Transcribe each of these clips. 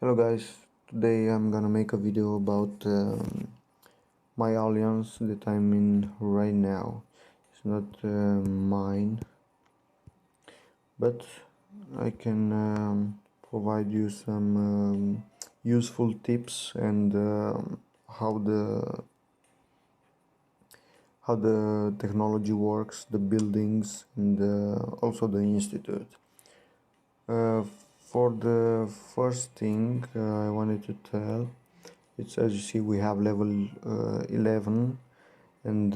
Hello guys, today I'm gonna make a video about my alliance that I'm in right now. It's not mine, but I can provide you some useful tips and how the technology works, the buildings, and also the institute. For the first thing I wanted to tell, it's as you see we have level 11, and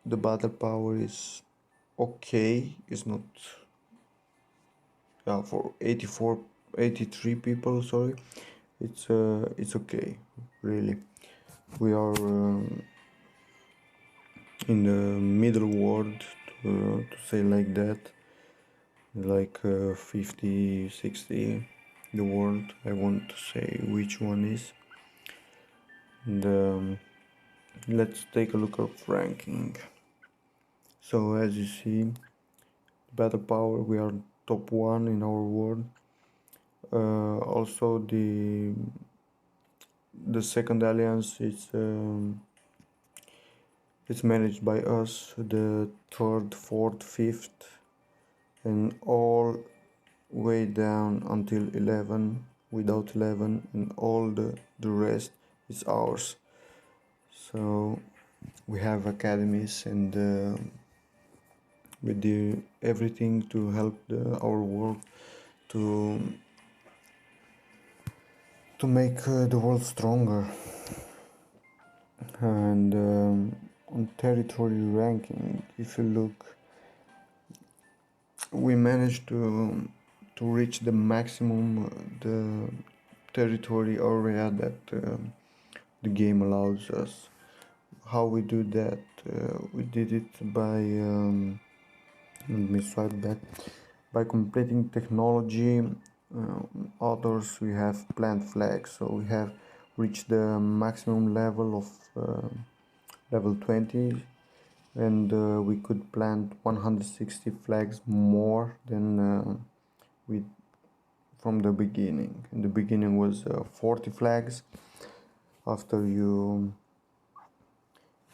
the battle power is okay. It's not for 84, 83 people. Sorry, it's okay. Really, we are in the middle world to say like that, like 50, 60. The world. I want to say which one is. And let's take a look at ranking. So as you see, battle power, we are top one in our world. Also the second alliance is it's managed by us. The third, fourth, fifth, and all way down until 11 without 11, and all the rest is ours. So we have academies, and we do everything to help our world to make the world stronger. And on territory ranking, if you look, we managed to reach the maximum the territory area that the game allows us. How we do that? We did it by let me swipe back, by completing technology. Others, we have plant flags, so we have reached the maximum level of level 20, and we could plant 160 flags more than we from the beginning. In the beginning was 40 flags. After you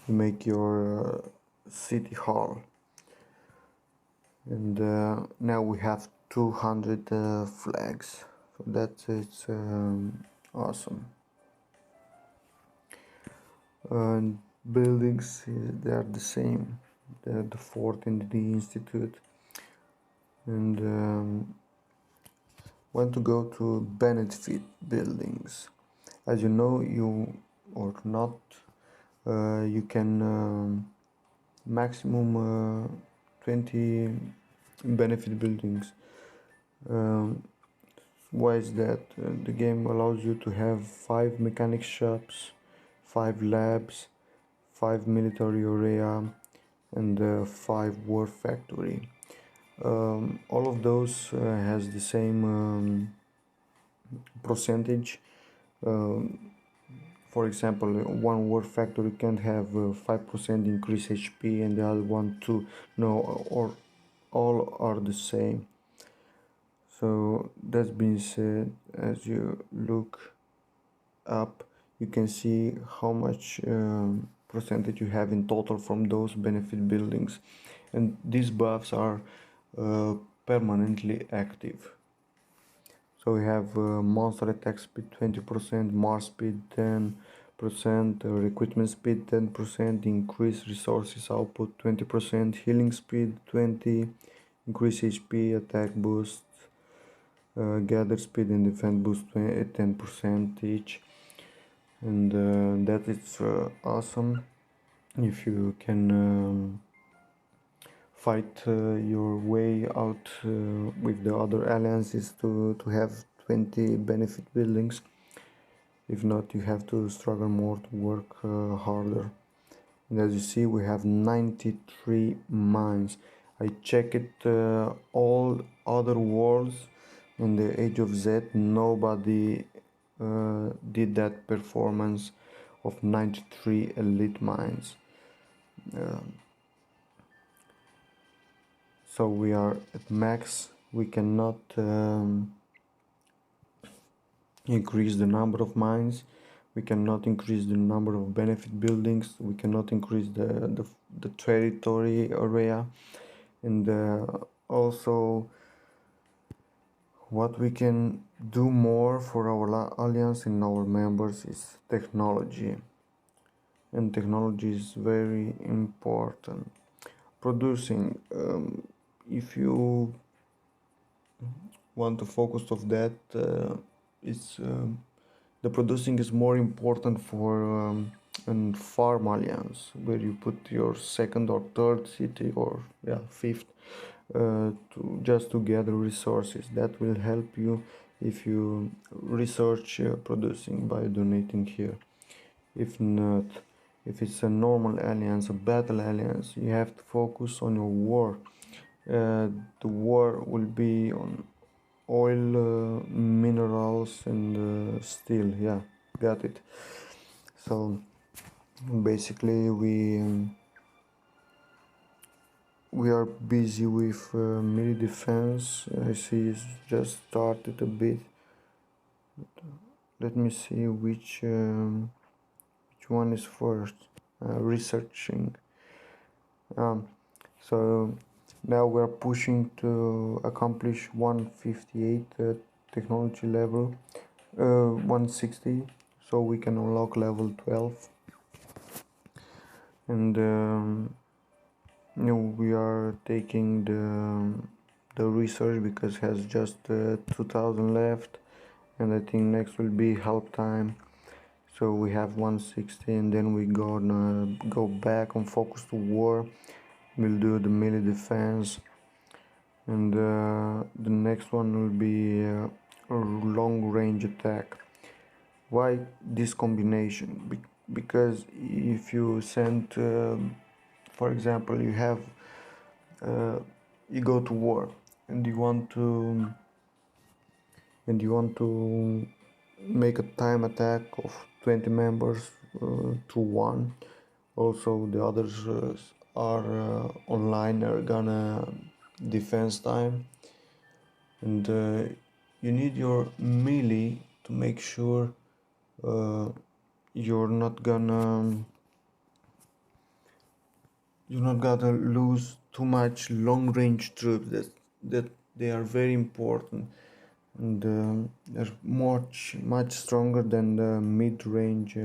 make your city hall, and now we have 200 flags, so that's it's awesome. And buildings, they are the same. They're the fort and the institute. And want to go to benefit buildings. As you know, you or not, you can maximum 20 benefit buildings. Why is that? The game allows you to have 5 mechanic shops, 5 labs, 5 military area, and 5 war factory. All of those has the same percentage. For example, one war factory can have 5% increase HP, and the other one too. No, or all are the same. So that being said, as you look up, you can see how much percentage you have in total from those benefit buildings, and these buffs are permanently active. So we have monster attack speed 20%, Mars speed 10%, recruitment speed 10%, increase resources output 20%, healing speed 20%, increase HP, attack boost, gather speed and defense boost 10% each. And that is awesome if you can fight your way out with the other alliances to have 20 benefit buildings. If not, you have to struggle more to work harder. And as you see, we have 93 mines. I checked all other worlds in the Age of Z. Nobody did that performance of 93 elite mines. So we are at max. We cannot increase the number of mines, we cannot increase the number of benefit buildings, we cannot increase the territory area, and also what we can do more for our alliance and our members is technology, and technology is very important. Producing, if you want to focus of that, it's the producing is more important for an farm alliance where you put your second or third city, or yeah, fifth, to just to gather resources that will help you if you research producing by donating here. If not, if it's a normal alliance, a battle alliance, you have to focus on your war. The war will be on oil, minerals, and steel. Yeah, got it. So basically, we are busy with melee defense. I see it's just started a bit. Let me see which one is first. Researching. Um, so now we're pushing to accomplish 158 technology level, 160, so we can unlock level 12. And we are taking the research because it has just 2000 left, and I think next will be help time. So we have 160, and then we gonna go back and focus to war. We'll do the melee defense, and the next one will be a long range attack. Why this combination? Because if you send, for example, uh, you go to war, and you want to make a time attack of 20 members to one. Also, the others are online, are gonna defense time, and you need your melee to make sure uh, you're not gonna lose too much long range troops. That they are very important, and they're much stronger than the mid range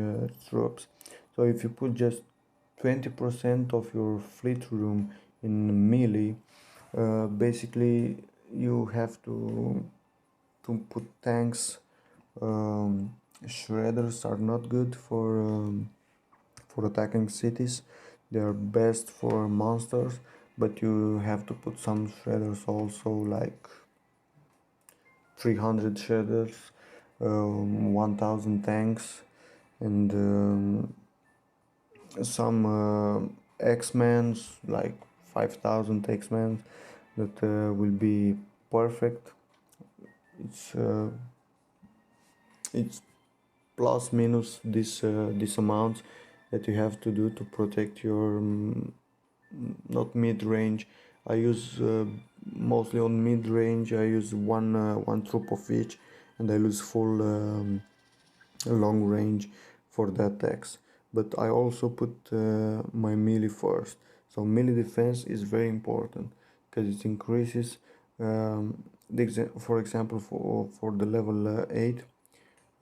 troops. So if you put just 20% of your fleet room in melee, basically you have to put tanks. Shredders are not good for attacking cities. They are best for monsters, but you have to put some shredders also, like 300 shredders, 1000 tanks, and some X-Mens, like 5000 X-Men, that will be perfect. It's plus minus this amount that you have to do to protect your not mid range. I use mostly on mid range. I use one troop of each, and I lose full long range for the attacks. But I also put my melee first. So melee defense is very important because it increases. For example, for the level 8,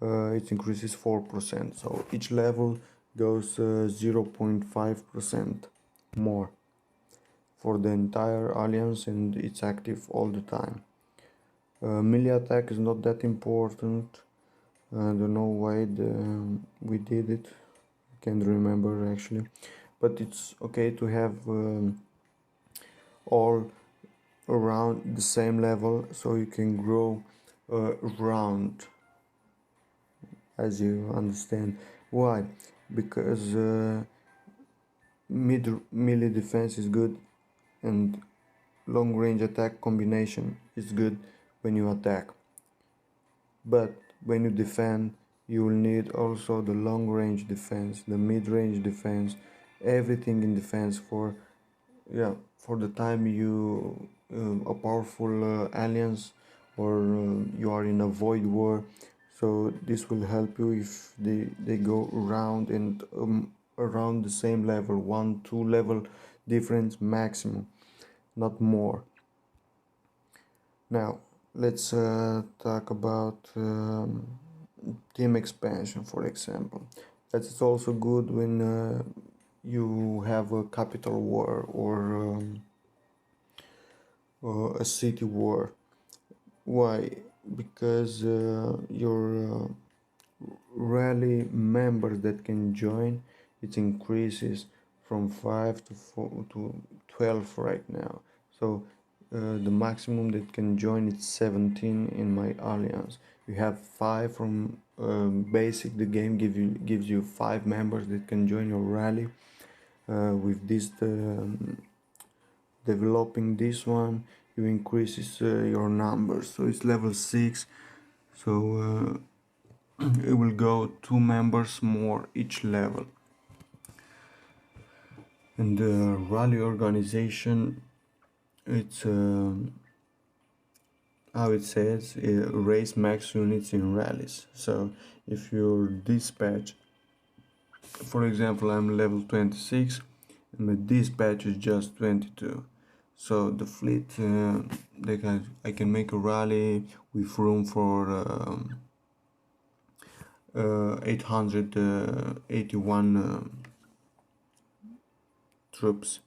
it increases 4%. So each level goes 0.5% more for the entire alliance, and it's active all the time. Melee attack is not that important. I don't know why we did it. I can't remember actually, but it's okay to have all around the same level, so you can grow around, as you understand. Why? Because melee defense is good, and long range attack combination is good when you attack. But when you defend, you will need also the long range defense, the mid range defense, everything in defense for the time you a powerful alliance, or you are in a void war. So this will help you if they go around and around the same level, 1-2 level difference maximum, not more. Now let's talk about team expansion, for example. That's also good when you have a capital war or a city war. Why? Because your rally members that can join, it increases from 5 to 4 to 12 right now. So the maximum that can join is 17 in my alliance. You have 5 from basic. The game gives you 5 members that can join your rally. With this developing this one, you increases your numbers. So it's level 6. So it will go 2 members more each level. And the rally organization, it's how it says, raise max units in rallies. So if your dispatch, for example, I'm level 26 and my dispatch is just 22, so the fleet, I can make a rally with room for 881 troops.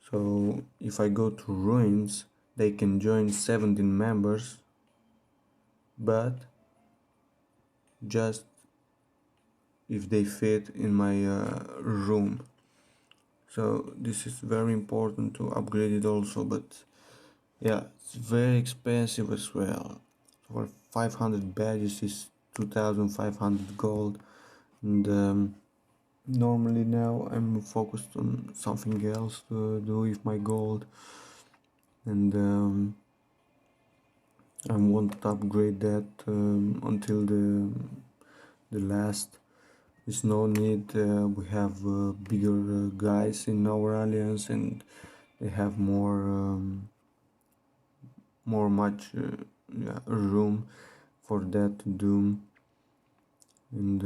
So if I go to ruins, they can join 17 members, but just if they fit in my room. So this is very important to upgrade it also, but yeah, it's very expensive as well. For 500 badges is 2500 gold, and normally now I'm focused on something else to do with my gold, and I won't upgrade that until the last. There's no need. We have bigger guys in our alliance, and they have much yeah, room for that to do. And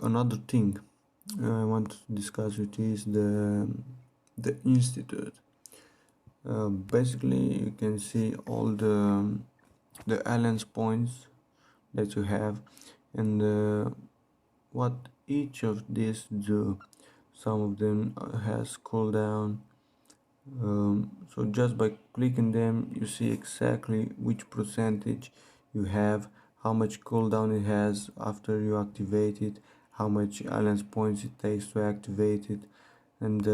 another thing I want to discuss with you is the institute. Basically, you can see all the alliance points that you have, and what each of these do. Some of them has cooldown, so just by clicking them you see exactly which percentage you have, how much cooldown it has after you activate it, how much alliance points it takes to activate it, and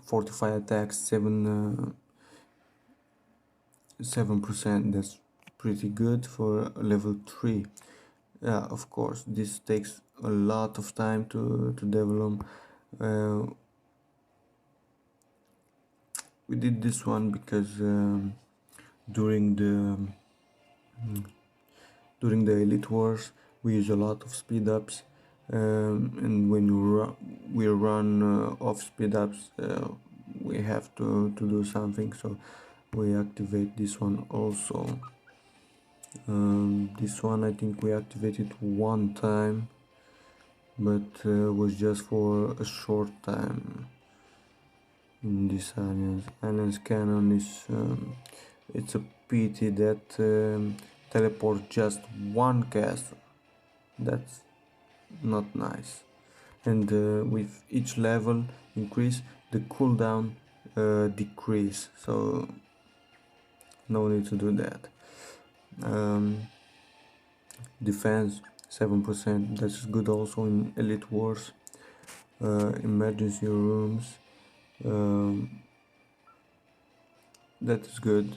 fortify attacks 7%. That's pretty good for level 3. Yeah, of course this takes a lot of time to develop. We did this one because during the elite wars we use a lot of speed ups, and when we run off speed ups, we have to do something, so we activate this one also. This one I think we activated one time, but was just for a short time. In this alliance cannon is it's a pity that teleport just one castle. That's not nice. And with each level increase, the cooldown decrease, so no need to do that. Defense 7%, that's good also in elite wars. Emergency rooms, that is good.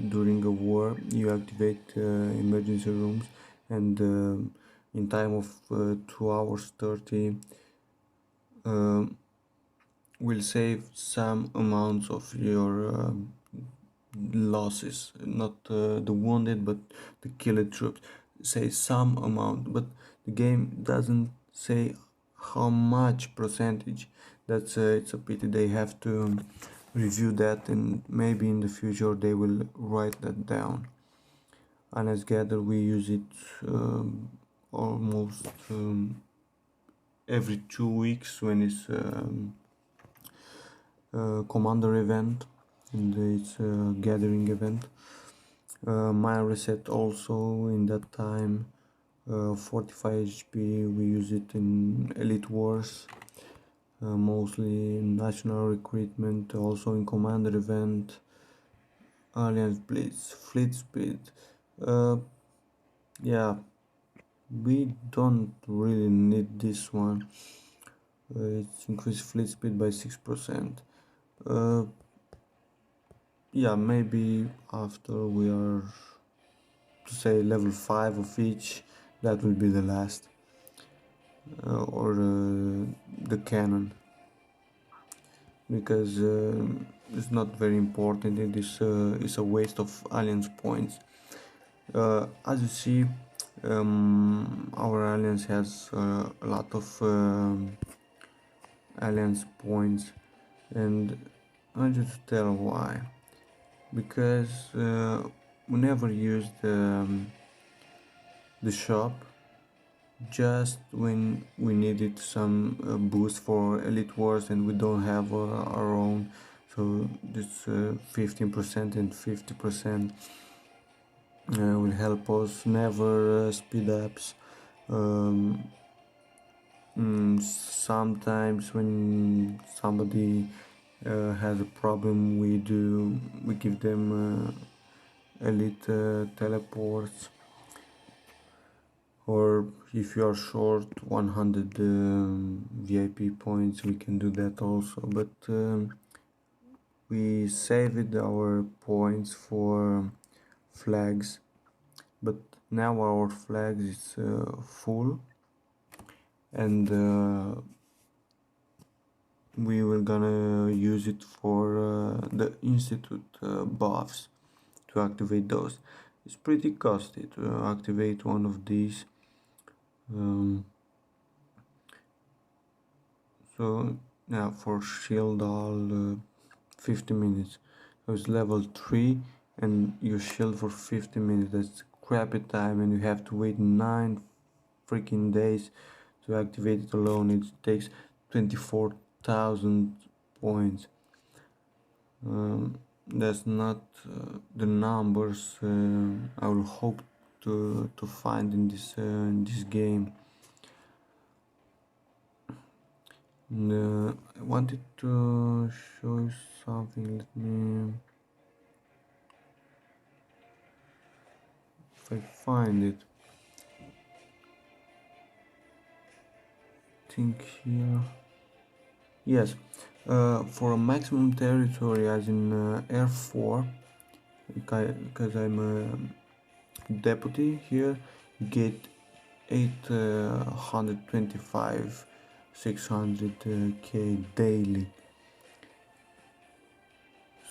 During a war you activate emergency rooms, and in time of 2 hours 30 will save some amounts of your losses, not the wounded but the killed troops. Say some amount, but the game doesn't say how much percentage. That's it's a pity. They have to review that, and maybe in the future they will write that down. Alliance Gather, we use it almost every 2 weeks when it's commander event and it's a gathering event. Mine reset also in that time. 45 HP, we use it in Elite Wars, mostly in national recruitment, also in commander event. Alliance Blitz, Fleet Speed. Uh, yeah, we don't really need this one. It's increased fleet speed by 6%. Uh, yeah, maybe after we are to say level 5 of each, that will be the last. Or the cannon, because it's not very important. It is it's a waste of alliance points. As you see, our alliance has a lot of alliance points, and I just tell why. Because we never use the shop just when we needed some boost for Elite Wars and we don't have our own. So this 15% and 50% will help us. Never speed ups. Um, Sometimes when somebody has a problem, we give them elite teleports, or if you are short 100 VIP points, we can do that also, but we saved our points for flags, but now our flags is full, and we will gonna use it for the institute buffs to activate those. It's pretty costly to activate one of these. So yeah, for shield all 50 minutes. So it's level 3 and you shield for 50 minutes. That's crappy time, and you have to wait 9 freaking days to activate it alone. It takes 24,000 points. That's not the numbers I will hope to find in this game. And, I wanted to show you something. Let me, if I find it. Think here. Yes, for a maximum territory, as in Air 4, because I'm a deputy here, you get 825 600k daily,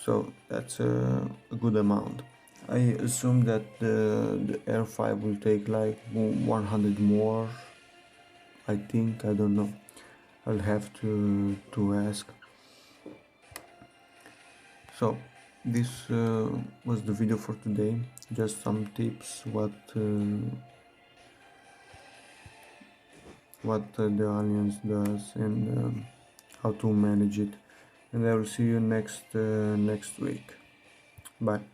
so that's a good amount. I assume that the Air 5 will take like 100 more. I think, I don't know, I'll have to ask. So this was the video for today. Just some tips what the Alliance does, and how to manage it. And I will see you next week. Bye.